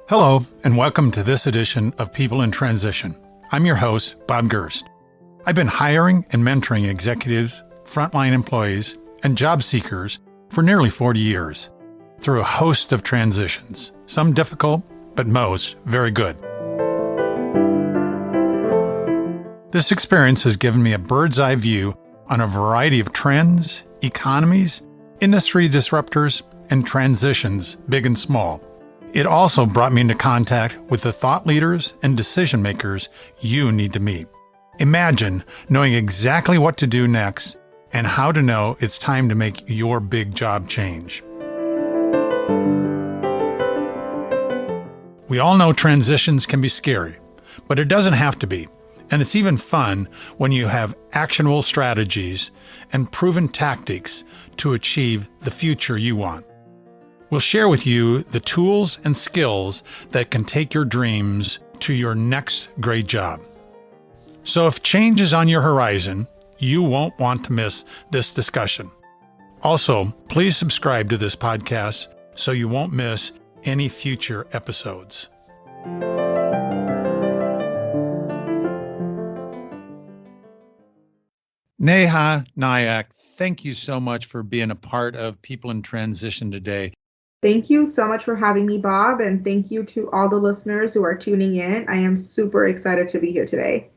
Hello, and welcome to this edition of People in Transition. I'm your host, Bob Gerst. I've been hiring and mentoring executives, frontline employees, and job seekers for nearly 40 years through a host of transitions, some difficult, but most very good. This experience has given me a bird's eye view on a variety of trends, economies, industry disruptors, and transitions, big and small. It also brought me into contact with the thought leaders and decision makers you need to meet. Imagine knowing exactly what to do next and how to know it's time to make your big job change. We all know transitions can be scary, but it doesn't have to be. And it's even fun when you have actionable strategies and proven tactics to achieve the future you want. We'll share with you the tools and skills that can take your dreams to your next great job. So if change is on your horizon, you won't want to miss this discussion. Also, please subscribe to this podcast so you won't miss any future episodes. Neha Dixit-Naik, thank you so much for being a part of People in Transition today. Thank you so much for having me, Bob, and thank you to all the listeners who are tuning in. I am super excited to be here today.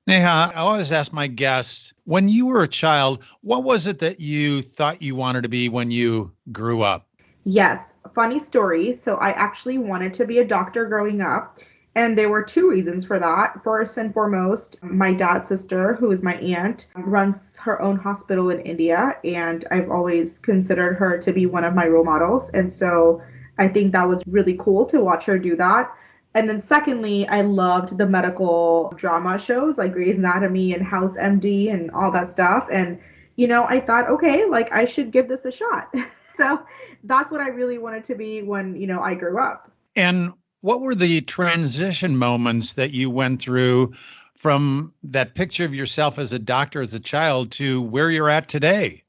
Neha, I always ask my guests, when you were a child, what was it that you thought you wanted to be when you grew up? Yes, funny story. So I actually wanted to be a doctor growing up. And there were two reasons for that. First and foremost, my dad's sister, who is my aunt, runs her own hospital in India. And I've always considered her to be one of my role models. And so I think that was really cool to watch her do that. And then secondly, I loved the medical drama shows like Grey's Anatomy and House MD and all that stuff. And, I thought, okay, I should give this a shot. So that's what I really wanted to be when, I grew up. And what were the transition moments that you went through from that picture of yourself as a doctor as a child to where you're at today?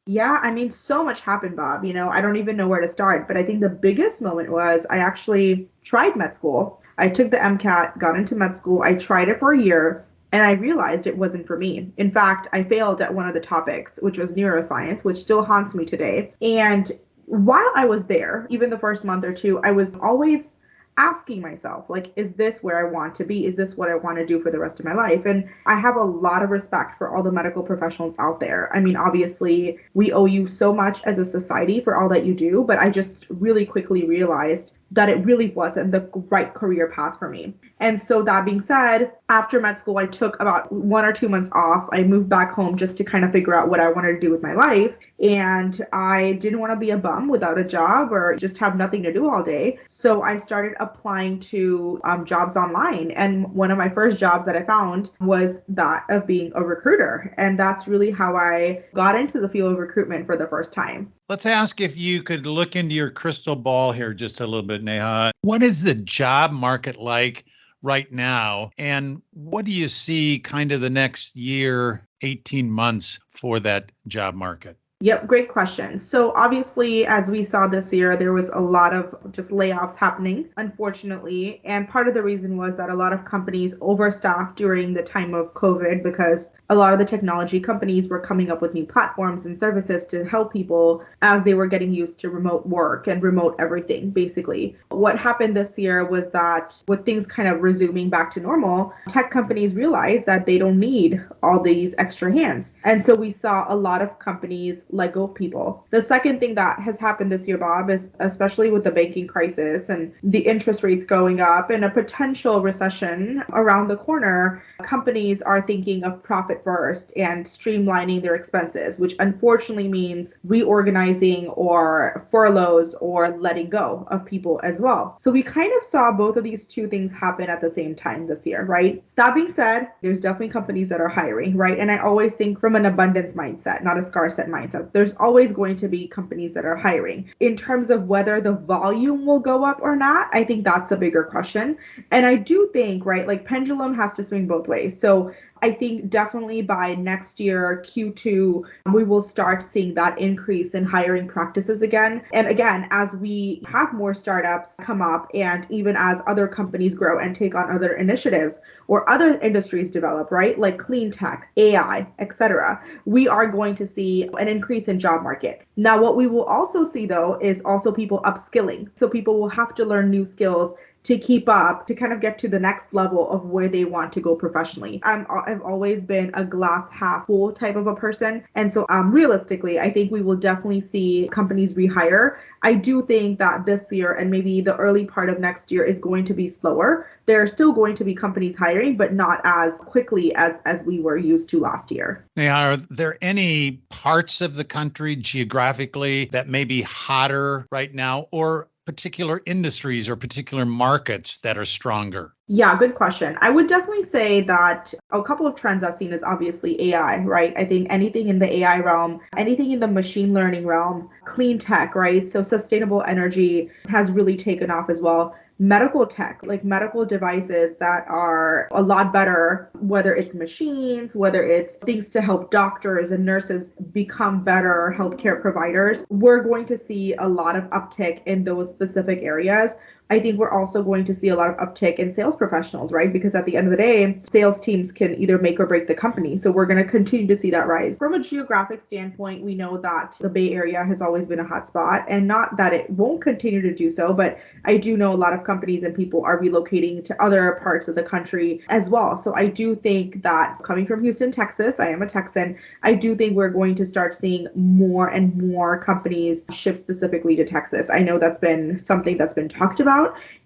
Yeah, so much happened, Bob. I don't even know where to start. But I think the biggest moment was I actually tried med school. I took the MCAT, got into med school. I tried it for a year, and I realized it wasn't for me. In fact, I failed at one of the topics, which was neuroscience, which still haunts me today. And while I was there, even the first month or two, I was always asking myself, is this where I want to be? Is this what I want to do for the rest of my life? And I have a lot of respect for all the medical professionals out there. Obviously, we owe you so much as a society for all that you do, but I just really quickly realized that it really wasn't the right career path for me. And so that being said, after med school, I took about 1 or 2 months off. I moved back home just to kind of figure out what I wanted to do with my life. And I didn't want to be a bum without a job or just have nothing to do all day. So I started applying to jobs online. And one of my first jobs that I found was that of being a recruiter. And that's really how I got into the field of recruitment for the first time. Let's ask if you could look into your crystal ball here just a little bit, Neha. What is the job market like right now? And what do you see kind of the next year, 18 months for that job market? Yep, great question. So obviously, as we saw this year, there was a lot of just layoffs happening, unfortunately. And part of the reason was that a lot of companies overstaffed during the time of COVID because a lot of the technology companies were coming up with new platforms and services to help people as they were getting used to remote work and remote everything, basically. What happened this year was that with things kind of resuming back to normal, tech companies realized that they don't need all these extra hands. And so we saw a lot of companies let go of people. The second thing that has happened this year, Bob, is especially with the banking crisis and the interest rates going up and a potential recession around the corner, companies are thinking of profit first and streamlining their expenses, which unfortunately means reorganizing or furloughs or letting go of people as well. So we kind of saw both of these two things happen at the same time this year, right? That being said, there's definitely companies that are hiring, right? And I always think from an abundance mindset, not a scarce set mindset. There's always going to be companies that are hiring. In terms of whether the volume will go up or not, I think that's a bigger question. And I do think, right, pendulum has to swing both ways. So I think definitely by next year, Q2, we will start seeing that increase in hiring practices again. And again, as we have more startups come up and even as other companies grow and take on other initiatives or other industries develop, right? Like clean tech, AI, etc., we are going to see an increase in job market. Now, what we will also see though is also people upskilling. So people will have to learn new skills to keep up, to kind of get to the next level of where they want to go professionally. I've always been a glass half full type of a person. And so realistically, I think we will definitely see companies rehire. I do think that this year and maybe the early part of next year is going to be slower. There are still going to be companies hiring, but not as quickly as we were used to last year. Now, are there any parts of the country geographically that may be hotter right now, or particular industries or particular markets that are stronger? Yeah, good question. I would definitely say that a couple of trends I've seen is obviously AI, right? I think anything in the AI realm, anything in the machine learning realm, clean tech, right? So sustainable energy has really taken off as well. Medical tech, like medical devices that are a lot better, whether it's machines, whether it's things to help doctors and nurses become better healthcare providers, we're going to see a lot of uptick in those specific areas. I think we're also going to see a lot of uptick in sales professionals, right? Because at the end of the day, sales teams can either make or break the company. So we're going to continue to see that rise. From a geographic standpoint, we know that the Bay Area has always been a hot spot, and not that it won't continue to do so, but I do know a lot of companies and people are relocating to other parts of the country as well. So I do think that coming from Houston, Texas, I am a Texan, I do think we're going to start seeing more and more companies shift specifically to Texas. I know that's been something that's been talked about.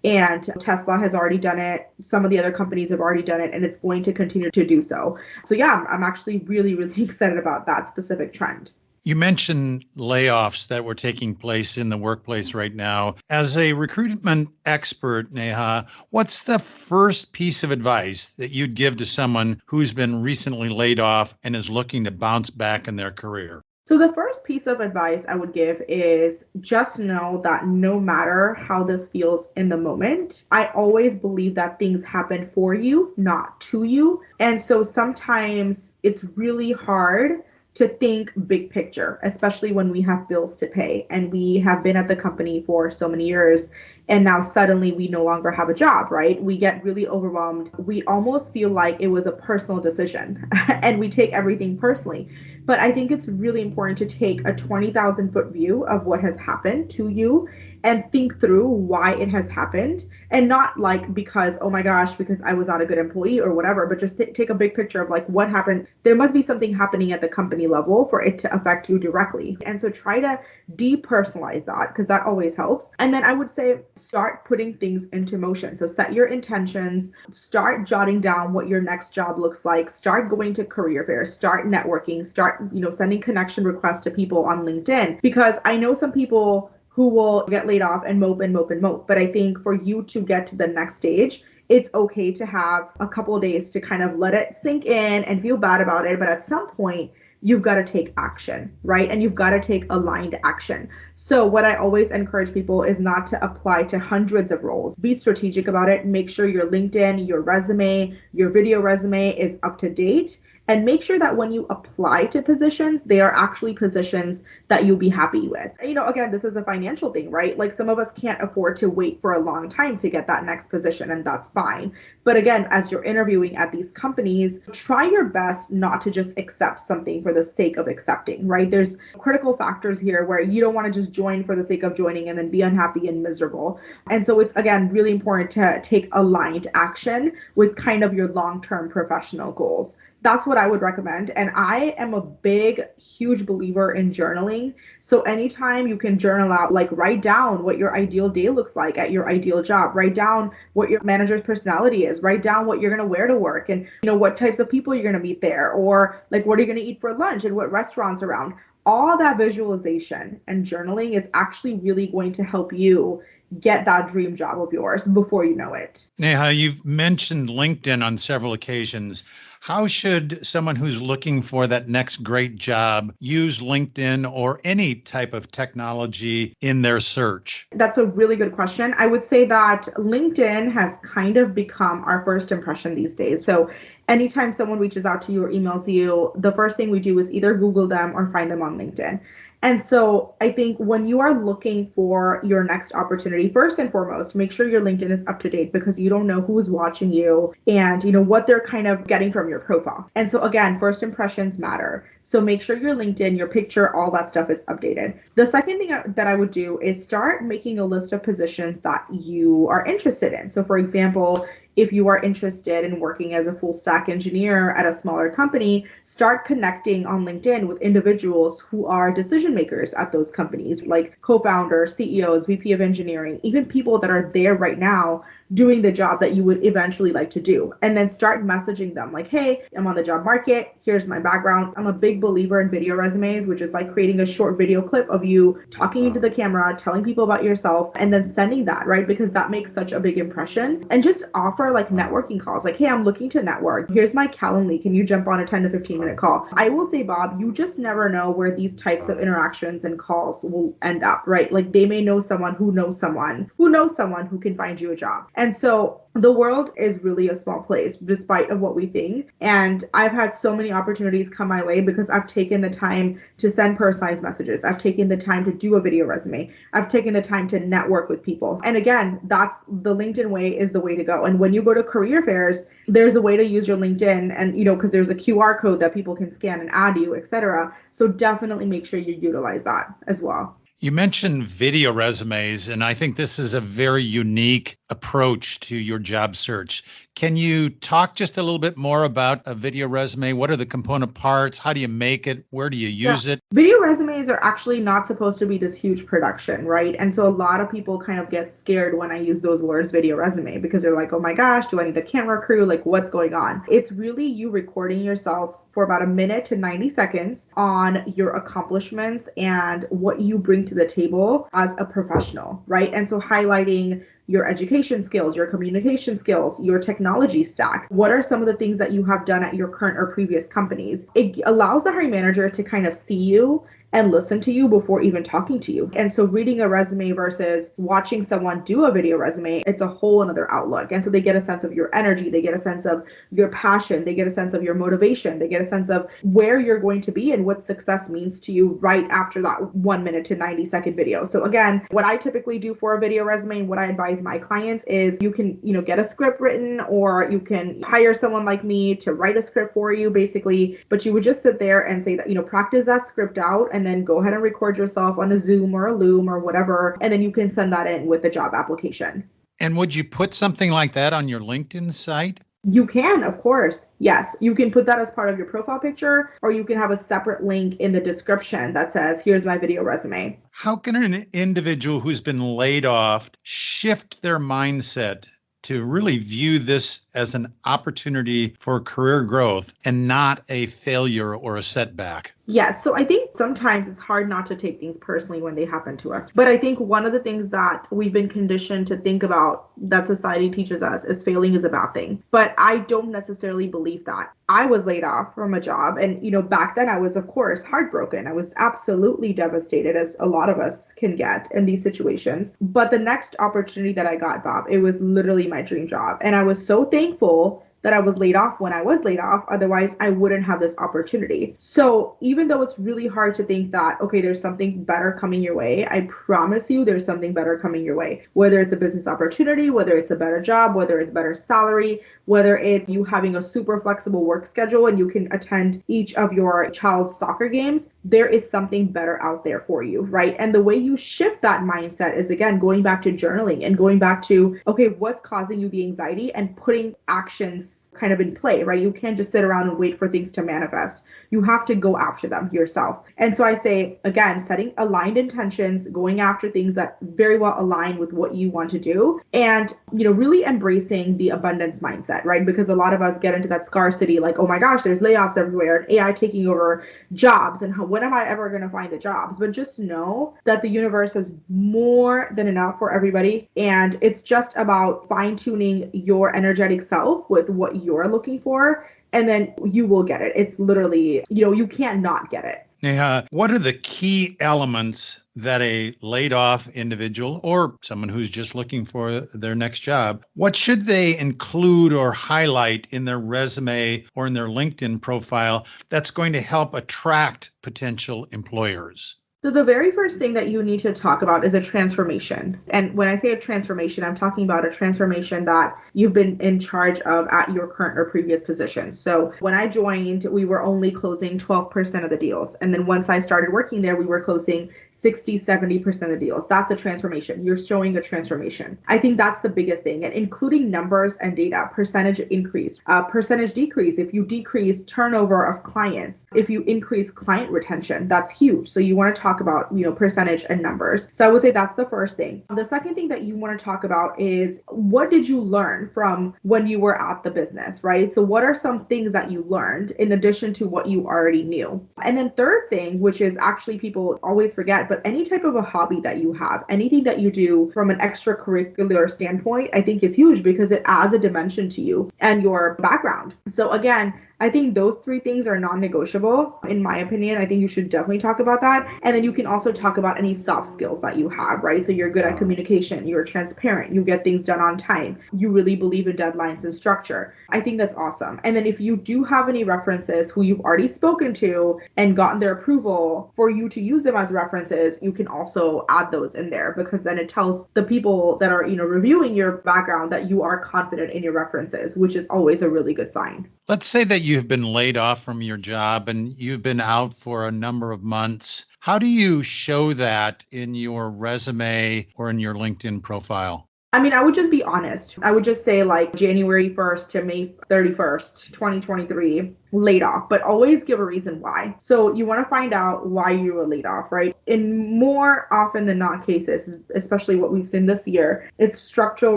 And Tesla has already done it. Some of the other companies have already done it, and it's going to continue to do so. So yeah, I'm actually really, really excited about that specific trend. You mentioned layoffs that were taking place in the workplace right now. As a recruitment expert, Neha, what's the first piece of advice that you'd give to someone who's been recently laid off and is looking to bounce back in their career? So the first piece of advice I would give is just know that no matter how this feels in the moment, I always believe that things happen for you, not to you. And so sometimes it's really hard to think big picture, especially when we have bills to pay and we have been at the company for so many years and now suddenly we no longer have a job, right? We get really overwhelmed. We almost feel like it was a personal decision and we take everything personally. But I think it's really important to take a 20,000 foot view of what has happened to you and think through why it has happened, and not like because, oh my gosh, because I was not a good employee or whatever, but just take a big picture of like what happened. There must be something happening at the company level for it to affect you directly. And so try to depersonalize that because that always helps. And then I would say start putting things into motion. So set your intentions, start jotting down what your next job looks like, start going to career fairs, start networking, start, sending connection requests to people on LinkedIn, because I know some people who will get laid off and mope and mope and mope. But I think for you to get to the next stage, it's okay to have a couple of days to kind of let it sink in and feel bad about it. But at some point, you've got to take action, right? And you've got to take aligned action. So what I always encourage people is not to apply to hundreds of roles. Be strategic about it. Make sure your LinkedIn, your resume, your video resume is up to date. And make sure that when you apply to positions, they are actually positions that you'll be happy with. Again, this is a financial thing, right? Like some of us can't afford to wait for a long time to get that next position, and that's fine. But again, as you're interviewing at these companies, try your best not to just accept something for the sake of accepting, right? There's critical factors here where you don't want to just join for the sake of joining and then be unhappy and miserable. And so it's, again, really important to take aligned action with kind of your long-term professional goals. That's what I would recommend. And I am a big, huge believer in journaling. So anytime you can journal out, like write down what your ideal day looks like at your ideal job, write down what your manager's personality is, write down what you're going to wear to work and, what types of people you're going to meet there, or like what are you going to eat for lunch and what restaurants around. All that visualization and journaling is actually really going to help you get that dream job of yours before you know it. Neha, you've mentioned LinkedIn on several occasions. How should someone who's looking for that next great job use LinkedIn or any type of technology in their search? That's a really good question. I would say that LinkedIn has kind of become our first impression these days. So anytime someone reaches out to you or emails you, the first thing we do is either Google them or find them on LinkedIn. And so I think when you are looking for your next opportunity, first and foremost, make sure your LinkedIn is up to date because you don't know who's watching you and what they're kind of getting from your profile. And so again, first impressions matter. So make sure your LinkedIn, your picture, all that stuff is updated. The second thing that I would do is start making a list of positions that you are interested in. So for example, if you are interested in working as a full stack engineer at a smaller company, start connecting on LinkedIn with individuals who are decision makers at those companies, like co-founders, CEOs, VP of engineering, even people that are there right now doing the job that you would eventually like to do. And then start messaging them like, hey, I'm on the job market. Here's my background. I'm a big believer in video resumes, which is like creating a short video clip of you talking into the camera, telling people about yourself, and then sending that, right? Because that makes such a big impression. And just offer like networking calls. Like, hey, I'm looking to network. Here's my Calendly. Can you jump on a 10 to 15 minute call? I will say, Bob, you just never know where these types of interactions and calls will end up, right? Like they may know someone who knows someone who knows someone who can find you a job. And so the world is really a small place, despite of what we think. And I've had so many opportunities come my way because I've taken the time to send personalized messages. I've taken the time to do a video resume. I've taken the time to network with people. And again, that's the LinkedIn way is the way to go. And when you go to career fairs, there's a way to use your LinkedIn and, because there's a QR code that people can scan and add you, etc. So definitely make sure you utilize that as well. You mentioned video resumes, and I think this is a very unique approach to your job search. Can you talk just a little bit more about a video resume? What are the component parts? How do you make it? Where do you use it? Video resumes are actually not supposed to be this huge production, right? And so a lot of people kind of get scared when I use those words video resume because they're like, oh my gosh, do I need a camera crew? Like what's going on? It's really you recording yourself for about a minute to 90 seconds on your accomplishments and what you bring to the table as a professional, right? And so highlighting your education skills, your communication skills, your technology stack. What are some of the things that you have done at your current or previous companies? It allows the hiring manager to kind of see you and listen to you before even talking to you. And so reading a resume versus watching someone do a video resume, it's a whole another outlook. And so they get a sense of your energy, they get a sense of your passion, they get a sense of your motivation, they get a sense of where you're going to be and what success means to you right after that 1 minute to 90-second video. So again, what I typically do for a video resume and what I advise my clients is you can, get a script written or you can hire someone like me to write a script for you basically, but you would just sit there and say that, practice that script out and then go ahead and record yourself on a Zoom or a Loom or whatever, and then you can send that in with the job application. And would you put something like that on your LinkedIn site? You can, of course. Yes, you can put that as part of your profile picture, or you can have a separate link in the description that says, here's my video resume. How can an individual who's been laid off shift their mindset to really view this as an opportunity for career growth and not a failure or a setback? Yes. So I think sometimes it's hard not to take things personally when they happen to us. But I think one of the things that we've been conditioned to think about that society teaches us is failing is a bad thing. But I don't necessarily believe that. I was laid off from a job. And, back then I was, of course, heartbroken. I was absolutely devastated, as a lot of us can get in these situations. But the next opportunity that I got, Bob, it was literally my dream job. And I was so thankful that I was laid off when I was laid off. Otherwise, I wouldn't have this opportunity. So even though it's really hard to think that, okay, there's something better coming your way, I promise you there's something better coming your way. Whether it's a business opportunity, whether it's a better job, whether it's better salary, whether it's you having a super flexible work schedule and you can attend each of your child's soccer games, there is something better out there for you, right? And the way you shift that mindset is, again, going back to journaling and going back to, okay, what's causing you the anxiety and putting actions kind of in play, right? You can't just sit around and wait for things to manifest. You have to go after them yourself. And so I say, again, setting aligned intentions, going after things that very well align with what you want to do, and, really embracing the abundance mindset, right? Because a lot of us get into that scarcity, like, oh my gosh, there's layoffs everywhere and AI taking over jobs. And when am I ever going to find the jobs? But just know that the universe has more than enough for everybody. And it's just about fine tuning your energetic self with what you're looking for and then you will get it. It's literally, you can't not get it. Neha, what are the key elements that a laid off individual or someone who's just looking for their next job, what should they include or highlight in their resume or in their LinkedIn profile that's going to help attract potential employers? So the very first thing that you need to talk about is a transformation. And when I say a transformation, I'm talking about a transformation that you've been in charge of at your current or previous position. So when I joined, we were only closing 12% of the deals. And then once I started working there, we were closing 60, 70% of deals. That's a transformation. You're showing a transformation. I think that's the biggest thing. And including numbers and data, percentage increase, percentage decrease. If you decrease turnover of clients, if you increase client retention, that's huge. So you want to talk about, percentage and numbers. So I would say that's the first thing. The second thing that you want to talk about is what did you learn from when you were at the business, right? So what are some things that you learned in addition to what you already knew? And then third thing, which is actually people always forget, but any type of a hobby that you have, anything that you do from an extracurricular standpoint, I think is huge because it adds a dimension to you and your background. So again, I think those three things are non-negotiable. In my opinion, I think you should definitely talk about that. And then you can also talk about any soft skills that you have, right? So you're good at communication, you're transparent, you get things done on time, you really believe in deadlines and structure. I think that's awesome. And then if you do have any references who you've already spoken to and gotten their approval for you to use them as references, you can also add those in there because then it tells the people that are, reviewing your background that you are confident in your references, which is always a really good sign. Let's say that you've been laid off from your job and you've been out for a number of months. How do you show that in your resume or in your LinkedIn profile? I would just be honest. I would just say like January 1st to May 31st, 2023, laid off, but always give a reason why. So you want to find out why you were laid off, right? In more often than not cases, especially what we've seen this year, it's structural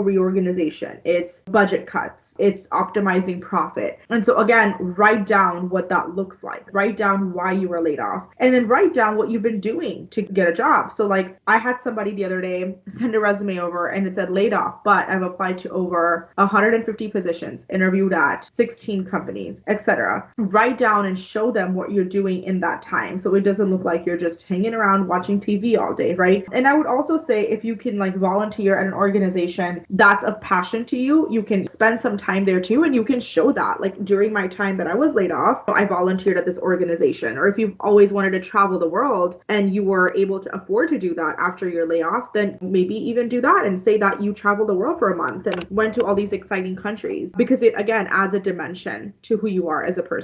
reorganization, it's budget cuts, it's optimizing profit. And so again, write down what that looks like. Write down why you were laid off and then write down what you've been doing to get a job. So like I had somebody the other day send a resume over and it said laid off, but I've applied to over 150 positions, interviewed at 16 companies, etc. Write down and show them what you're doing in that time. So it doesn't look like you're just hanging around watching TV all day, right? And I would also say if you can like volunteer at an organization that's of passion to you, you can spend some time there too. And you can show that like during my time that I was laid off, I volunteered at this organization. Or if you've always wanted to travel the world and you were able to afford to do that after your layoff, then maybe even do that and say that you traveled the world for a month and went to all these exciting countries because it again adds a dimension to who you are as a person.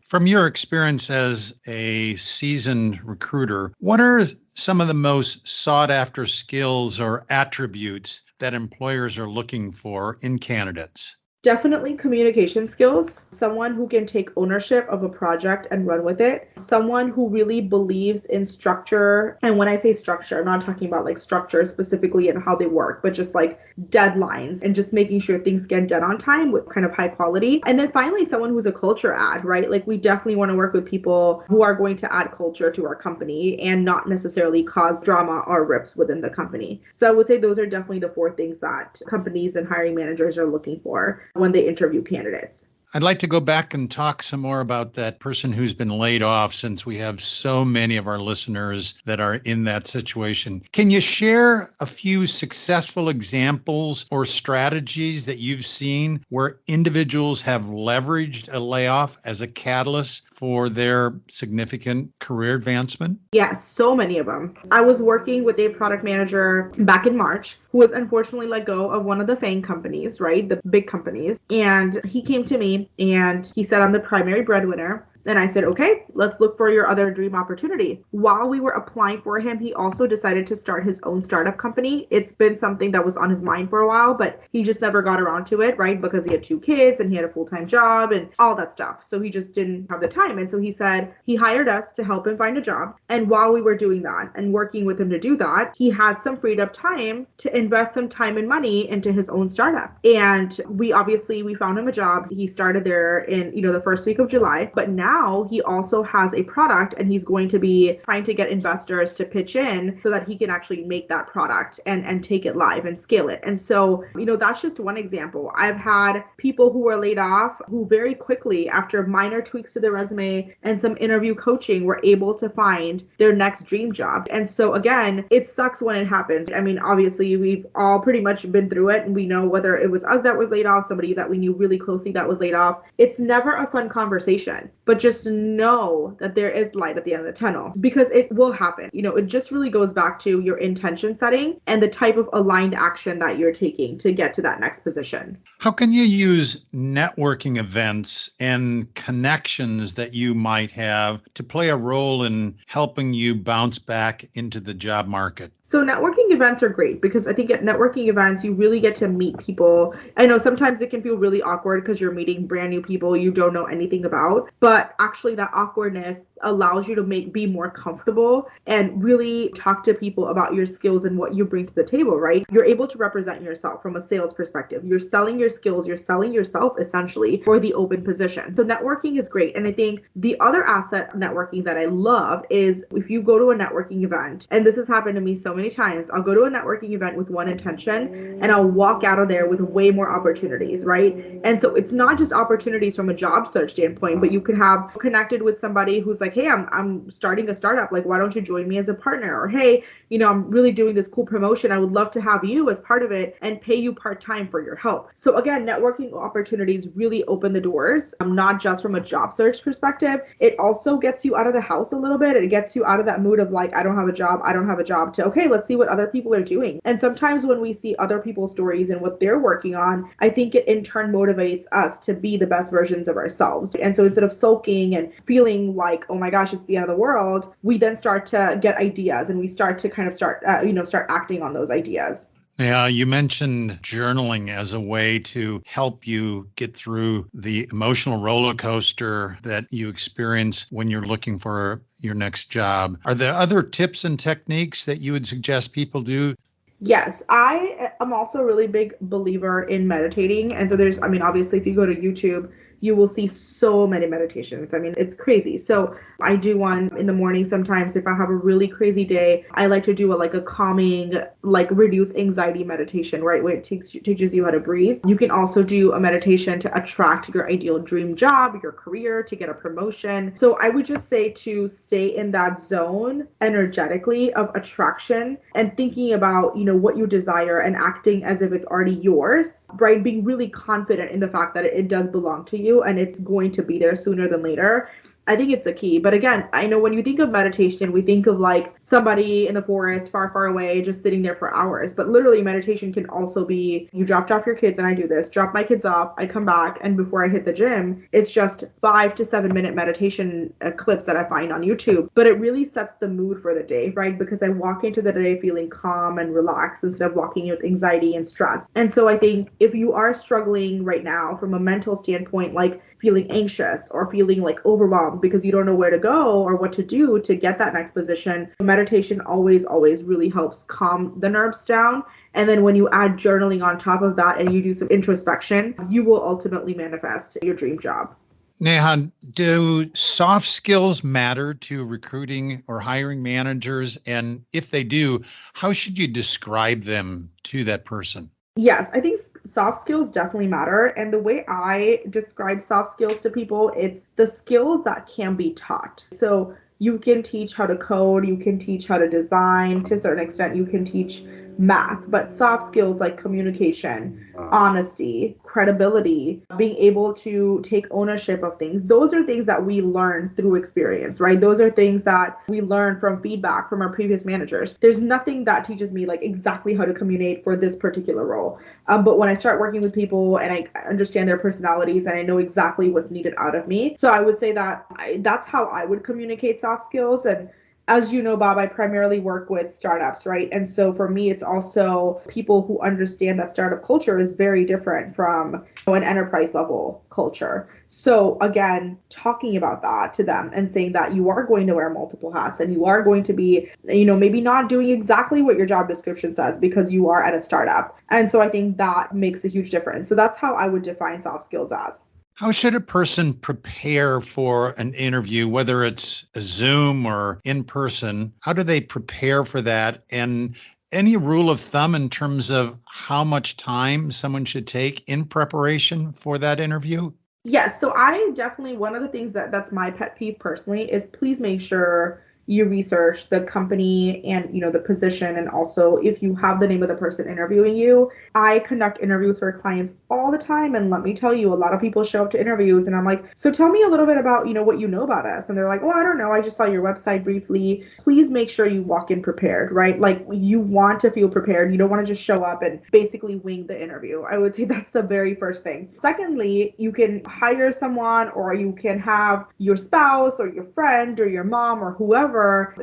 From your experience as a seasoned recruiter, what are some of the most sought after skills or attributes that employers are looking for in candidates? Definitely communication skills, someone who can take ownership of a project and run with it, someone who really believes in structure. And when I say structure, I'm not talking about like structure specifically and how they work, but just like deadlines and just making sure things get done on time with kind of high quality. And then finally, someone who's a culture add, right? Like we definitely want to work with people who are going to add culture to our company and not necessarily cause drama or rips within the company. So I would say those are definitely the four things that companies and hiring managers are looking for when they interview candidates. I'd like to go back and talk some more about that person who's been laid off since we have so many of our listeners that are in that situation. Can you share a few successful examples or strategies that you've seen where individuals have leveraged a layoff as a catalyst for their significant career advancement? Yes, so many of them. I was working with a product manager back in March who was unfortunately let go of one of the FANG companies, right? The big companies. And he came to me and he said, I'm the primary breadwinner. And I said, okay, let's look for your other dream opportunity. While we were applying for him, he also decided to start his own startup company. It's been something that was on his mind for a while, but he just never got around to it, right? Because he had 2 kids and he had a full-time job and all that stuff. So he just didn't have the time. And so he said he hired us to help him find a job. And while we were doing that and working with him to do that, he had some freed up time to invest some time and money into his own startup. And we found him a job. He started there in, the first week of July. But now now he also has a product and he's going to be trying to get investors to pitch in so that he can actually make that product and take it live and scale it. And so, that's just one example. I've had people who were laid off who very quickly, after minor tweaks to their resume and some interview coaching, were able to find their next dream job. And so again, it sucks when it happens. I mean, obviously we've all pretty much been through it, and we know whether it was us that was laid off, somebody that we knew really closely that was laid off. It's never a fun conversation, but just know that there is light at the end of the tunnel, because it will happen. It just really goes back to your intention setting and the type of aligned action that you're taking to get to that next position. How can you use networking events and connections that you might have to play a role in helping you bounce back into the job market? So networking events are great because I think at networking events, you really get to meet people. I know sometimes it can feel really awkward because you're meeting brand new people you don't know anything about, but actually that awkwardness allows you to be more comfortable and really talk to people about your skills and what you bring to the table, right? You're able to represent yourself from a sales perspective. You're selling your skills, you're selling yourself essentially for the open position. So networking is great. And I think the other asset of networking that I love is if you go to a networking event, and this has happened to me so many times, I'll go to a networking event with one intention and I'll walk out of there with way more opportunities, right? And so it's not just opportunities from a job search standpoint, but you could have connected with somebody who's like, hey, I'm starting a startup. Like, why don't you join me as a partner? Or, hey, I'm really doing this cool promotion. I would love to have you as part of it and pay you part-time for your help. So again, networking opportunities really open the doors, not just from a job search perspective. It also gets you out of the house a little bit. It gets you out of that mood of like, I don't have a job to, okay, let's see what other people are doing. And sometimes when we see other people's stories and what they're working on, I think it in turn motivates us to be the best versions of ourselves. And so instead of sulking and feeling like, oh my gosh, it's the end of the world, we then start to get ideas and we start to start acting on those ideas. Yeah, you mentioned journaling as a way to help you get through the emotional roller coaster that you experience when you're looking for your next job. Are there other tips and techniques that you would suggest people do? Yes, I am also a really big believer in meditating. And so obviously if you go to YouTube, you will see so many meditations. I mean, it's crazy. So I do one in the morning sometimes. If I have a really crazy day, I like to do a calming, reduce anxiety meditation, right? Where it teaches you how to breathe. You can also do a meditation to attract your ideal dream job, your career, to get a promotion. So I would just say to stay in that zone energetically of attraction and thinking about, what you desire and acting as if it's already yours, right? Being really confident in the fact that it does belong to you and it's going to be there sooner than later. I think it's the key. But again, I know when you think of meditation, we think of like somebody in the forest far, far away, just sitting there for hours. But literally meditation can also be, you dropped off your kids, and I do this, drop my kids off, I come back, and before I hit the gym, it's just 5 to 7 minute meditation clips that I find on YouTube. But it really sets the mood for the day, right? Because I walk into the day feeling calm and relaxed instead of walking in with anxiety and stress. And so I think if you are struggling right now from a mental standpoint, like feeling anxious or feeling like overwhelmed because you don't know where to go or what to do to get that next position, meditation always really helps calm the nerves down. And then when you add journaling on top of that and you do some introspection, you will ultimately manifest your dream job. Neha, do soft skills matter to recruiting or hiring managers? And if they do, how should you describe them to that person? Yes, I think soft skills definitely matter. And the way I describe soft skills to people, it's the skills that can be taught. So you can teach how to code, you can teach how to design, to a certain extent, you can teach math, but soft skills like communication, honesty, credibility, being able to take ownership of things, those are things that we learn through experience, right? Those are things that we learn from feedback from our previous managers. There's nothing that teaches me like exactly how to communicate for this particular role. But when I start working with people and I understand their personalities and I know exactly what's needed out of me, so I would say that that's how I would communicate soft skills. And as you know, Bob, I primarily work with startups, right? And so for me, it's also people who understand that startup culture is very different from an enterprise level culture. So again, talking about that to them and saying that you are going to wear multiple hats and you are going to be, maybe not doing exactly what your job description says because you are at a startup. And so I think that makes a huge difference. So that's how I would define soft skills as. How should a person prepare for an interview, whether it's a Zoom or in person? How do they prepare for that? And any rule of thumb in terms of how much time someone should take in preparation for that interview? Yes, so I definitely, one of the things that's my pet peeve personally is please make sure you research the company and the position, and also if you have the name of the person interviewing you. I conduct interviews for clients all the time, and let me tell you, a lot of people show up to interviews and I'm like, so tell me a little bit about what you know about us, and they're like, well, I don't know, I just saw your website briefly. Please make sure you walk in prepared, right? Like, you want to feel prepared. You don't want to just show up and basically wing the interview. I would say that's the very first thing. Secondly, you can hire someone, or you can have your spouse or your friend or your mom or whoever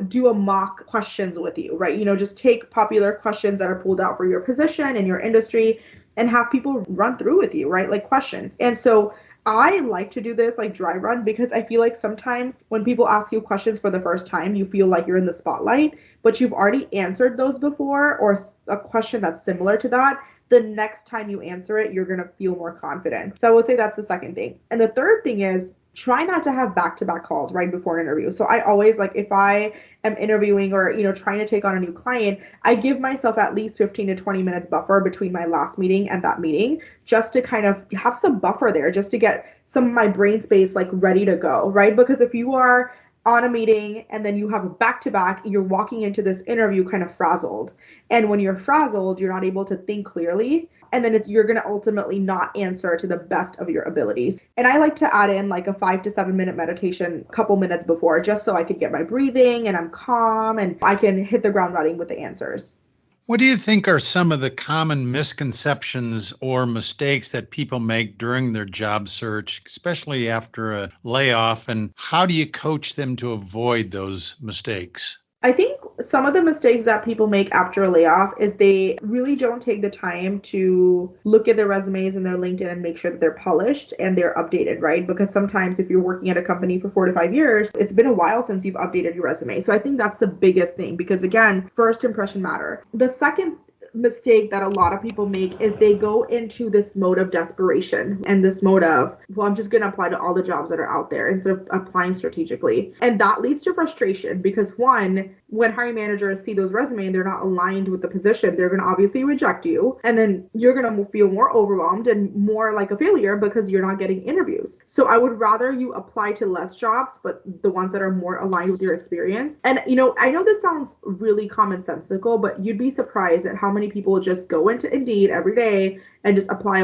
do a mock questions with you, right? Just take popular questions that are pulled out for your position and your industry and have people run through with you, right? Like questions. And so I like to do this like dry run, because I feel like sometimes when people ask you questions for the first time, you feel like you're in the spotlight, but you've already answered those before, or a question that's similar to that. The next time you answer it, you're going to feel more confident. So I would say that's the second thing. And the third thing is, try not to have back-to-back calls right before an interview. So I always, like, if I am interviewing or trying to take on a new client, I give myself at least 15 to 20 minutes buffer between my last meeting and that meeting, just to kind of have some buffer there, just to get some of my brain space like ready to go, right? Because if you are on a meeting and then you have a back-to-back, you're walking into this interview kind of frazzled. And when you're frazzled, you're not able to think clearly. And then you're going to ultimately not answer to the best of your abilities. And I like to add in like a 5 to 7 minute meditation a couple minutes before, just so I could get my breathing and I'm calm and I can hit the ground running with the answers. What do you think are some of the common misconceptions or mistakes that people make during their job search, especially after a layoff, and how do you coach them to avoid those mistakes? I think some of the mistakes that people make after a layoff is they really don't take the time to look at their resumes and their LinkedIn and make sure that they're polished and they're updated, right? Because sometimes if you're working at a company for 4 to 5 years, it's been a while since you've updated your resume. So I think that's the biggest thing, because again, first impression matter. The second mistake that a lot of people make is they go into this mode of desperation and this mode of, well, I'm just going to apply to all the jobs that are out there instead of applying strategically. And that leads to frustration, because one, when hiring managers see those resumes and they're not aligned with the position, they're going to obviously reject you. And then you're going to feel more overwhelmed and more like a failure because you're not getting interviews. So I would rather you apply to less jobs, but the ones that are more aligned with your experience. And, I know this sounds really commonsensical, but you'd be surprised at how many people just go into Indeed every day and just apply,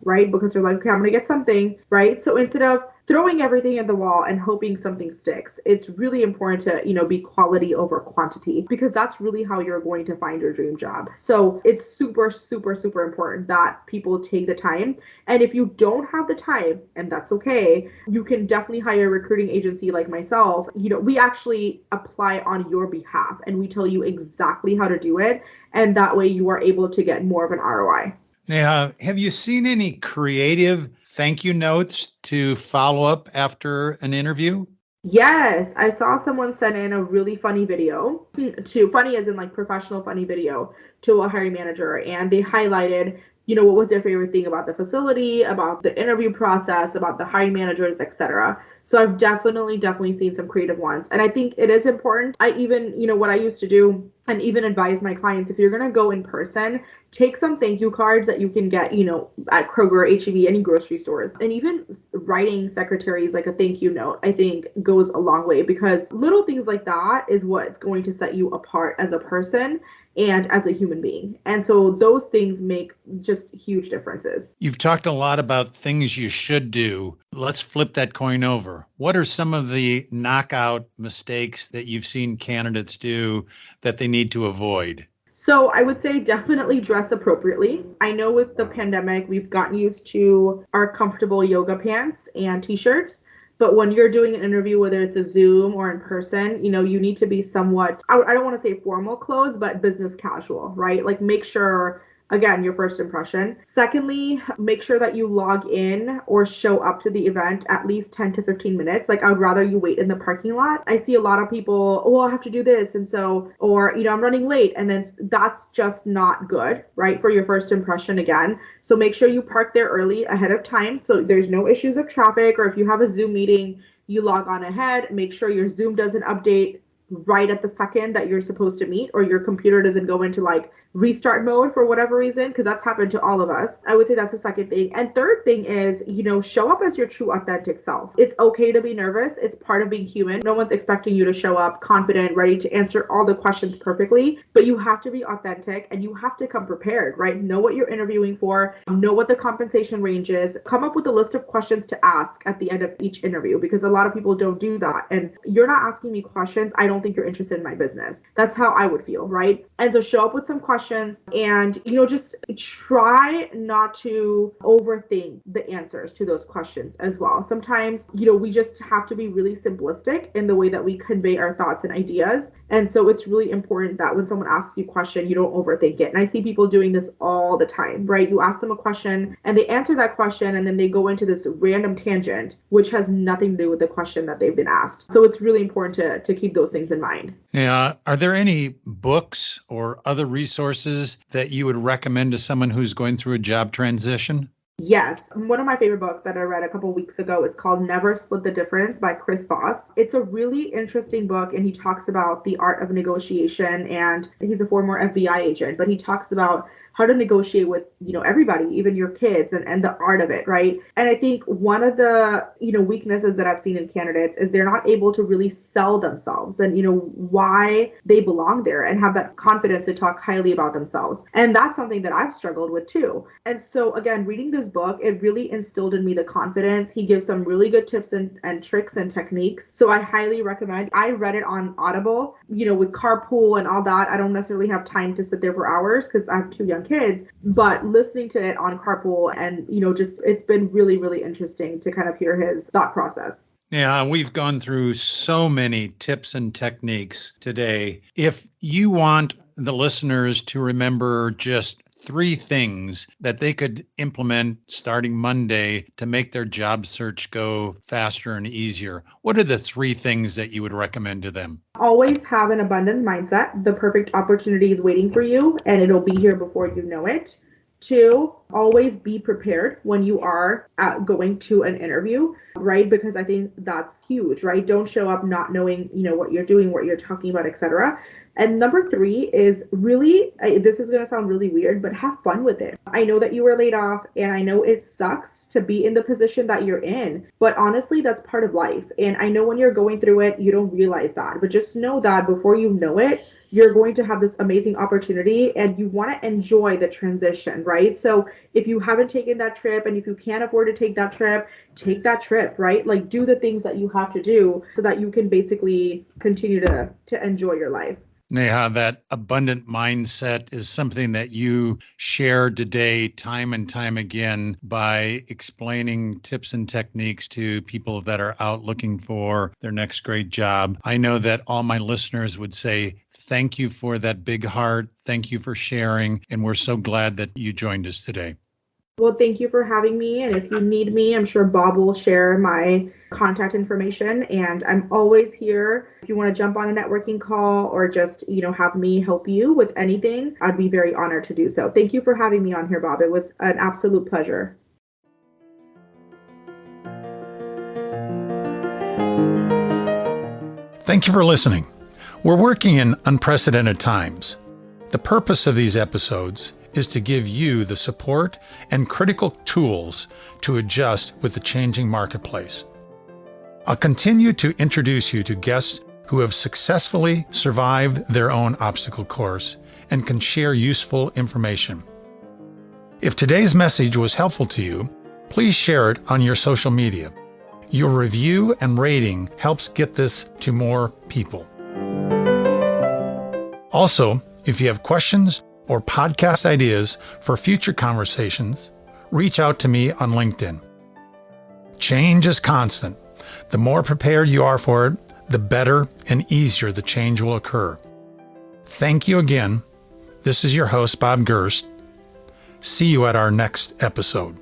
right? Because they're like, okay, I'm going to get something, right? So instead of throwing everything at the wall and hoping something sticks, it's really important to, be quality over quantity, because that's really how you're going to find your dream job. So it's super, super, super important that people take the time. And if you don't have the time, and that's okay, you can definitely hire a recruiting agency like myself. We actually apply on your behalf and we tell you exactly how to do it. And that way you are able to get more of an ROI. Now, have you seen any creative thank you notes to follow up after an interview? Yes, I saw someone send in a really funny video, funny as in like professional funny video, to a hiring manager, and they highlighted, what was their favorite thing about the facility, about the interview process, about the hiring managers, etc. So I've definitely seen some creative ones. And I think it is important. I even, what I used to do and even advise my clients, if you're going to go in person, take some thank you cards that you can get, at Kroger, H-E-B, any grocery stores. And even writing secretaries like a thank you note, I think goes a long way, because little things like that is what's going to set you apart as a person and as a human being. And so those things make just huge differences. You've talked a lot about things you should do. Let's flip that coin over. What are some of the knockout mistakes that you've seen candidates do that they need to avoid? So I would say definitely dress appropriately. I know with the pandemic, we've gotten used to our comfortable yoga pants and t-shirts. But when you're doing an interview, whether it's a Zoom or in person, you need to be somewhat, I don't want to say formal clothes, but business casual, right? Like make sure Again, your first impression. Secondly, make sure that you log in or show up to the event at least 10 to 15 minutes. Like, I would rather you wait in the parking lot. I see a lot of people, oh, I have to do this. And so, or, I'm running late. And then that's just not good, right? For your first impression again. So make sure you park there early ahead of time. So there's no issues of traffic, or if you have a Zoom meeting, you log on ahead, make sure your Zoom doesn't update right at the second that you're supposed to meet, or your computer doesn't go into like restart mode for whatever reason, because that's happened to all of us. I would say that's the second thing. And third thing is, show up as your true authentic self. It's okay to be nervous. It's part of being human. No one's expecting you to show up confident, ready to answer all the questions perfectly, but you have to be authentic and you have to come prepared, right? Know what you're interviewing for, know what the compensation range is, come up with a list of questions to ask at the end of each interview, because a lot of people don't do that. And you're not asking me questions, I don't think you're interested in my business. That's how I would feel, right? And so show up with some questions and, just try not to overthink the answers to those questions as well. Sometimes, we just have to be really simplistic in the way that we convey our thoughts and ideas. And so it's really important that when someone asks you a question, you don't overthink it. And I see people doing this all the time, right? You ask them a question and they answer that question and then they go into this random tangent, which has nothing to do with the question that they've been asked. So it's really important to keep those things in mind. Yeah. Are there any books or other resources that you would recommend to someone who's going through a job transition? Yes. One of my favorite books that I read a couple weeks ago, it's called Never Split the Difference by Chris Voss. It's a really interesting book, and he talks about the art of negotiation, and he's a former FBI agent, but he talks about how to negotiate with, everybody, even your kids, and the art of it, right? And I think one of the, weaknesses that I've seen in candidates is they're not able to really sell themselves and, why they belong there and have that confidence to talk highly about themselves. And that's something that I've struggled with too. And so again, reading this book, it really instilled in me the confidence. He gives some really good tips and tricks and techniques. So I highly recommend. I read it on Audible, with carpool and all that. I don't necessarily have time to sit there for hours because I have 2 young kids, but listening to it on carpool and, just it's been really, really interesting to kind of hear his thought process. Yeah, we've gone through so many tips and techniques today. If you want the listeners to remember just 3 things that they could implement starting Monday to make their job search go faster and easier, what are the 3 things that you would recommend to them? Always have an abundance mindset. The perfect opportunity is waiting for you, and it'll be here before you know it. 2, always be prepared when you are going to an interview, right? Because I think that's huge, right? Don't show up not knowing, what you're doing, what you're talking about, etc. And number 3 is really, this is going to sound really weird, but have fun with it. I know that you were laid off, and I know it sucks to be in the position that you're in, but honestly, that's part of life. And I know when you're going through it, you don't realize that, but just know that before you know it, you're going to have this amazing opportunity and you want to enjoy the transition, right? So if you haven't taken that trip and if you can't afford to take that trip, right? Like, do the things that you have to do so that you can basically continue to enjoy your life. Neha, that abundant mindset is something that you shared today time and time again by explaining tips and techniques to people that are out looking for their next great job. I know that all my listeners would say, thank you for that big heart. Thank you for sharing. And we're so glad that you joined us today. Well, thank you for having me. And if you need me, I'm sure Bob will share my contact information. And I'm always here. If you want to jump on a networking call or just, have me help you with anything, I'd be very honored to do so. Thank you for having me on here, Bob. It was an absolute pleasure. Thank you for listening. We're working in unprecedented times. The purpose of these episodes is to give you the support and critical tools to adjust with the changing marketplace. I'll continue to introduce you to guests who have successfully survived their own obstacle course and can share useful information. If today's message was helpful to you, please share it on your social media. Your review and rating helps get this to more people. Also, if you have questions or podcast ideas for future conversations, reach out to me on LinkedIn. Change is constant. The more prepared you are for it, the better and easier the change will occur. Thank you again. This is your host, Bob Gerst. See you at our next episode.